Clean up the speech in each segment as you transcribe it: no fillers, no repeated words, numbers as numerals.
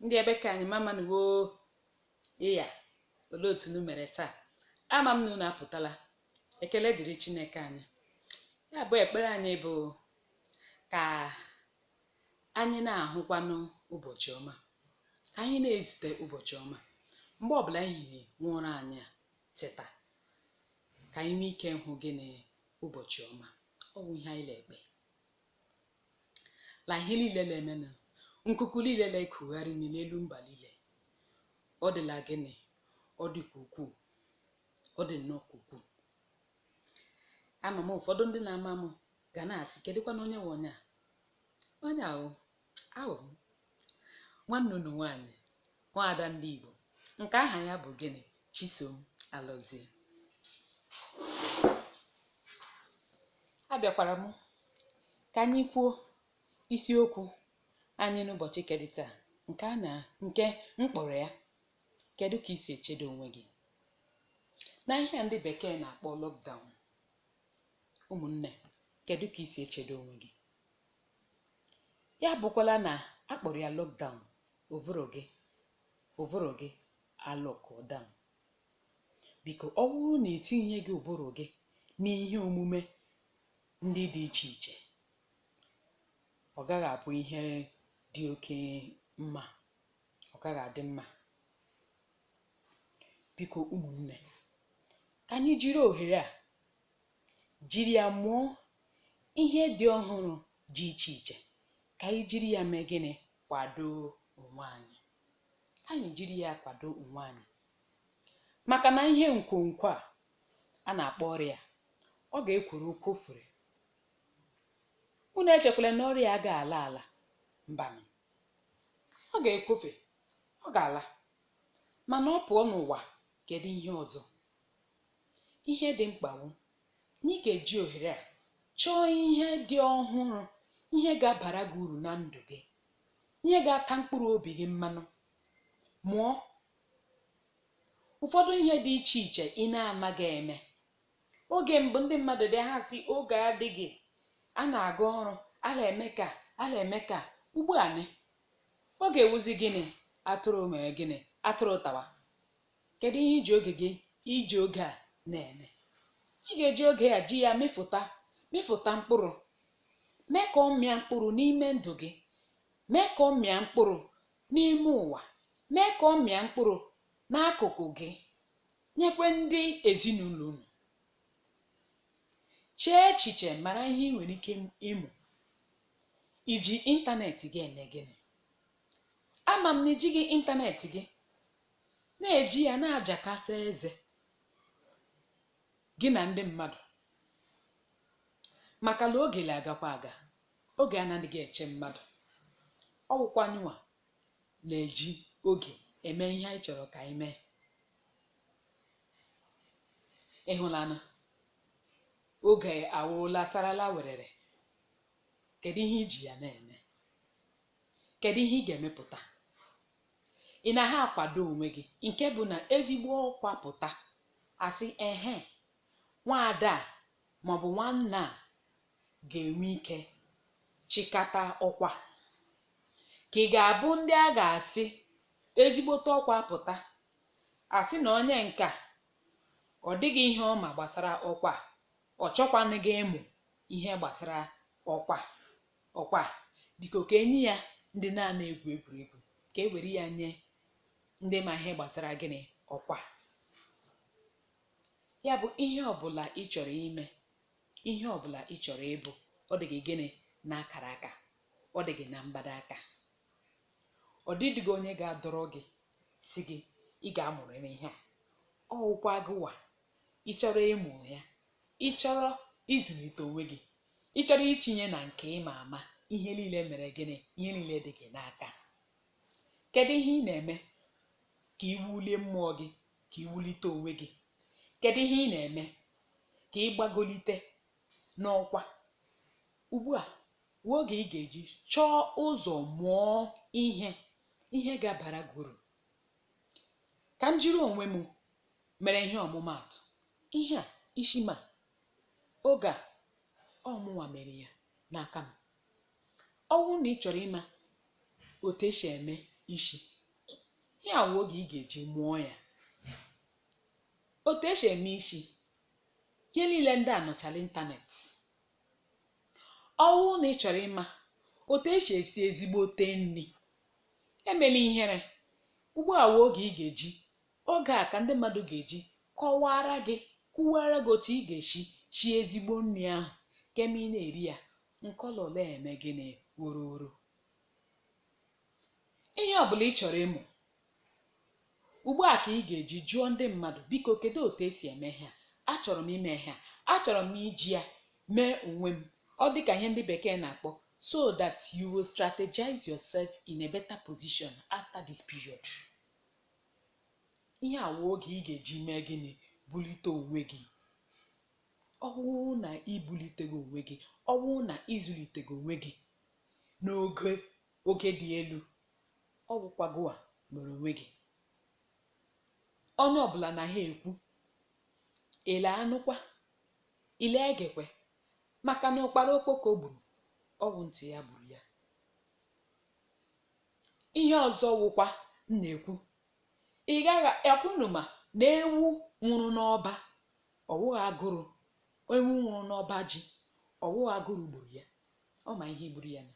ndị ebe ka anyị mama nuwo ịya olee otu unu mere taa. Ama m na unu apụtala. Ekele dịrị Chineke anyị. Ya bụ ekpere anyị bụ ka anyị na-ahụkwanụ ụbọchị ọma, ka anyị na-ezute ụbọchị ọma mgbe ọbụla anyị hiri nwụrụ anyị a teta, ka anyị nwee ike hụ gịnị ụbọchị ọma. Ọ bụ ihe anyị na-ekpe la ihe niile na-emenụ, nkuku niile na-ekugharị n'elu mba niile. Ọ dịla gịnị, ọ dịkwa ukwuu, ọ dị nnọọ ukwuu. Ama m ụfọdụ ndị na-ama m ga na-asị kedụkwana onye nwe onye ahụ nwanne unu nwaanyị, nwaada ndị Igbo, nke aha ya bụ gịnị, Chisom Alọzie. Abịakwara m ka anyị kwuo isiokwu anyị n'ụbọchị kedụ taa, nke mkpọrọ ya kedu ka isi echedo onwe gị na ihe ndị bekee na-akpọ lockdown. Ụmụnne, kedu ka isi echedo onwe gị? Ya bụkwala na akpọrọ ya lockdown, ụvụrụ gị alọkọdown. Biko ọ bụrụ na etinye gị ụbụrụ gị n'ihe omume ndị dị iche iche, ọ gaghị abụ ihe dị oke mma, ọ gaghị adị mma. Biko ụmụnne, ka anyị jiri ohere a jiri ya mụọ ihe dị ọhụrụ dị iche iche, ka anyị jiri ya mee gịnị, kwado onwe anyị. Ka anyị jiri ya kwado onwe anyị, maka na ihe nkwonkwo a na-akpọ ọrịa, ọ ga-ekworo okofure. Unu echekwala na ọrịa a ga-ala ala, mbanụ, ọ ga-ekwofe, ọ ga-ala. Mana ọ pụọ n'ụwa, kedu ihe ọzọ? Ihe dị mkpagbu na ị ga-eji ohere a chọọ ihe dị ọhụrụ, ihe ga-abara gị uru na ndụ gị, ihe ga-ata mkpụrụ obi gị mmanụ. Mụọ ụfọdụ ihe dị iche iche ị na-amaghị eme. Oge mbụ ndị mmadụ bịa ha sị oge adịghị, a na-aga ọrụ, ala eme ka ugbu a ọ ga-ewuzi gịnị, atụrụ mee gịnị, atụrụ tawa. Kedu ihe iji oge a na-eme? Ị ga-eji oge a ji ya mịfụta mkpụrụ, mee ka ọ mịa mkpụrụ n'ime ndụ gị, mee ka ọ mịa mkpụrụ n'ime ụwa, mee ka ọ mịa mkpụrụ n'akụkụ gị, nyekwe ndị ezinụlọ unu. Chee echiche, mara ihe ị nwere ike ịmụ. Iji ịntanetị gị eme gịnị? Ama m na ijighị ịntanetị gị na-eji ya na-ajakasị eze gị na ndị mmadụ, maka na oge na-agakwa aga, oge anaghị eche mmadụ. Ọ bụkwa anyịnwa na-eji oge eme ihe anyị chọrọ ka anyị mee. Ịhụlana oge awụla sarala werere. Kedu ihe iji ya na-eme? Kedu ihe ị ga-emepụta? Ị na ha akwado onwe gị, nke bụ na ezigbo ọkwa pụta asị nwaada maọbụ nwanne a ga-enwe ike chịkata ọkwa. Ka ị ga-abụ ndị a ga-asị ezigbote ọkwa pụta asị na onye nka ọ dịghị ihe ọma gbasara ọkwa, ọ chọkwanụ gị ịmụ ihe gbasara ọkwa. Biko ka enyi ya ndị na-ana egwu egwuregwu, ka e were ya nye ndị ma ihe gbasara gịnị, ọkwa. Ya bụ ihe ọbụla ị chọrọ ime, ihe ọbụla ị chọrọ ịbụ, ọ dị gị gịnị, na akara aka, ọ dị gị na mgbada aka. Ọ dịdịghị onye ga-adọrọ gị si gị ị ga-amụrịrị ihe a. Ọ wụkwa gịwa, ị chọrọ ịmụ ya, ị chọrọ ịzụlite onwe gị, ị chọrọ itinye na nke ịma ama, ihe niile mere gịnị, ihe niile dị gị n'aka. Kedu ihe ị na-eme ka ị wulie mmụọ gị, ka ị wulite onwe gị? Kedu ihe ị na-eme ka ị gbagolite n'ọkwa? Ugbu a wuo oge ị ga-eji chọọ ụzọ mụọ ihe ga-abara gị uru. Ka m jiri onwe m mere ihe ọmụmaatụ. Ihe a ishima oge a ọmụnwa mere ya n'aka m. Ọ bụrụ na ị chọrọ ịma otu esi eme isi, ihe a wụ oge ị ga-eji mụọ ya. Otu esi eme isi ihe niile ndị a nọchala ịntanetị. Ọwụ na ị chọrọ ịma otu esi esi ezigbote nri, emela ihere. Ugbu a wụ oge ị ga-eji, oge a ka ndị mmadụ ga-eji kọwara gị otu ị ga-esi sie ezigbo nri ahụ, kema ị na-eri ya nkọlọle eme gịnị woro. Ihe ọbụla ị chọrọ ịmụ, ugbu a ka ị ga-eji jụọ ndị mmadụ, biko kedu otu esi eme ha, achọrọ m ime ha, achọrọ m iji ya mee onwe m. Ọ dịka ihe ndị bekee na-akpọ so that you will strategize yourself in a better position after this period. Ihe a wụ oge ị ga-eji mee gịnị, bulite onwe gị. Ọ bụrụ na ibulitego onwe gị, ọ bụrụ na ịzụlitego onwe gị n'oge dị elu, ọ bụkwago a mere onwe gị. Onye ọbụla na ha ekwu, ele anụkwa, ile egekwe, maka na ụkpara okpoko gburu, ọgwụ ntị ya gburu ya. Ihe ọzọ wụkwa m na-ekwu, ị gaghị ekwunu ma na ewu nwụrụ n'ọba, ọwụghị agụrụ. Ewu nwụrụ n'ọba ji, ọwụghị agụrụ gburu ya, ọ ma ihe gburu ya. Na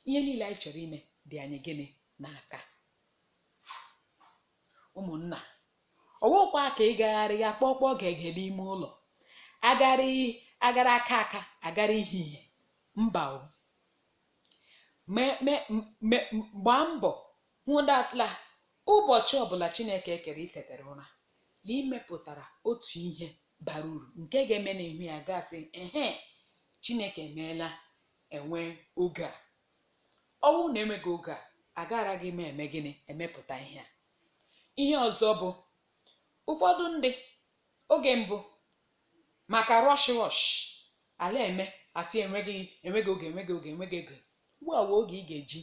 ihe niile anyị chọrọ ime dị anyị gịnị n'aka. Ụmụnna, ọwụkwa ka ị gagharị ya kpọkpọ gege n'ime ụlọ, agara aka agara ihe mba o. Gbaa mbọ hụ datla ụbọchị ọbụla Chineke kere itetere ụra na imepụtara otu ihe bara uru nke ga-eme n'ihu ya gasị Chineke emeela enwe oge a. Ọnwụ na enweghị oge a, agaraghị m eme gịnị, emepụta ihe a. Ihe ọzọ bụ ụfọdụ ndị oge mbụ maka rush ala eme asị enweghị oge. Ugbu a oge ị ga-eji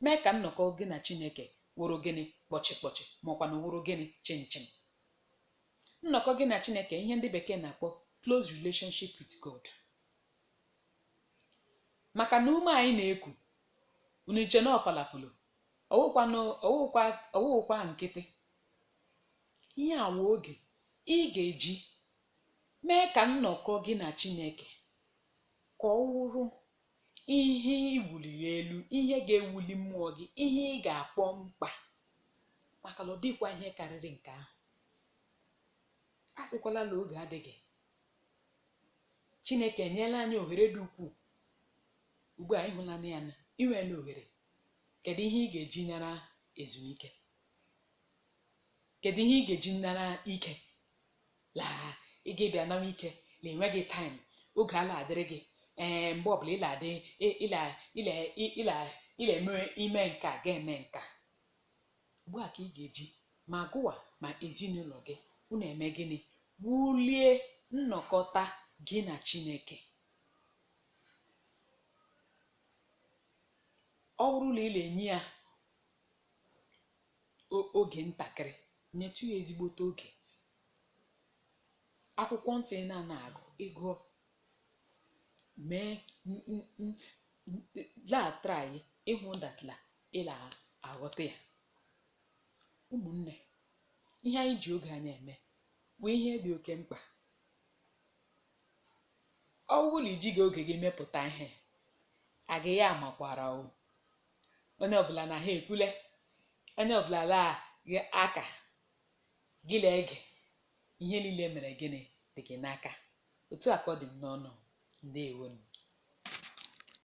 mee ka nnọkọ gị na Chineke wụrụ gịnị kpọchị maọkwa na wụrụ gịnị chinchin. Nnọkọ gị na Chineke, ihe ndị bekee na-akpọ close relationship with God. Maka na ume anyị na-eku unu nche na ọfalafụlụ, ọwụkwa nkịtị. Ihe a wụ oge ị ga-eji mee ka nnọkọ gị na Chineke ka ọ wụrụ ihe iwuliri elu, ihe ga-ewuli mmụọ gị, ihe ị ga-akpọ mkpa, maka na ọ dịkwa ihe karịrị nke ahụ. A sịkwala na oge adịghị. Chineke enyela anyị ohere dị ukwuu. Ugbu a ịhụlanị ya na inwela ohere, kedu ihe ị ga-eji nara ezumike? Kedu ihe ị ga-eji nara ike? Laa ị ga-ebịa nawa ike na enweghị taịm, oge ala adịrị gị. Mgbe ọbụla ime nke a ga-eme nka. Ugbu a ka ị ga-eji ma gụwa ma ezinụlọ gị unu eme gịnị, wulie nnọkọta gị na Chineke. Ọ bụrụ na ị na-enye ya oge ntakịrị, nyetụ ya ezigbote oge. Akwụkwọ nsọ ị na-agụ ịgụọ, mee try ịhụ datla ịla aghọta ya. Ụmụnne, ihe anyị ji oge anyị eme bụ ihe dị oke mkpa. Ọ bụrụ na ijighị oge gị mepụta ihe, agaghị amakwara o. Onye ọbụla na ha ekwule, onye ọbụla laa aka gị ege ihe niile mere gịnị dị gị n'aka. Otu a ka ọ dị m n'ọnụ. Ndeewonu.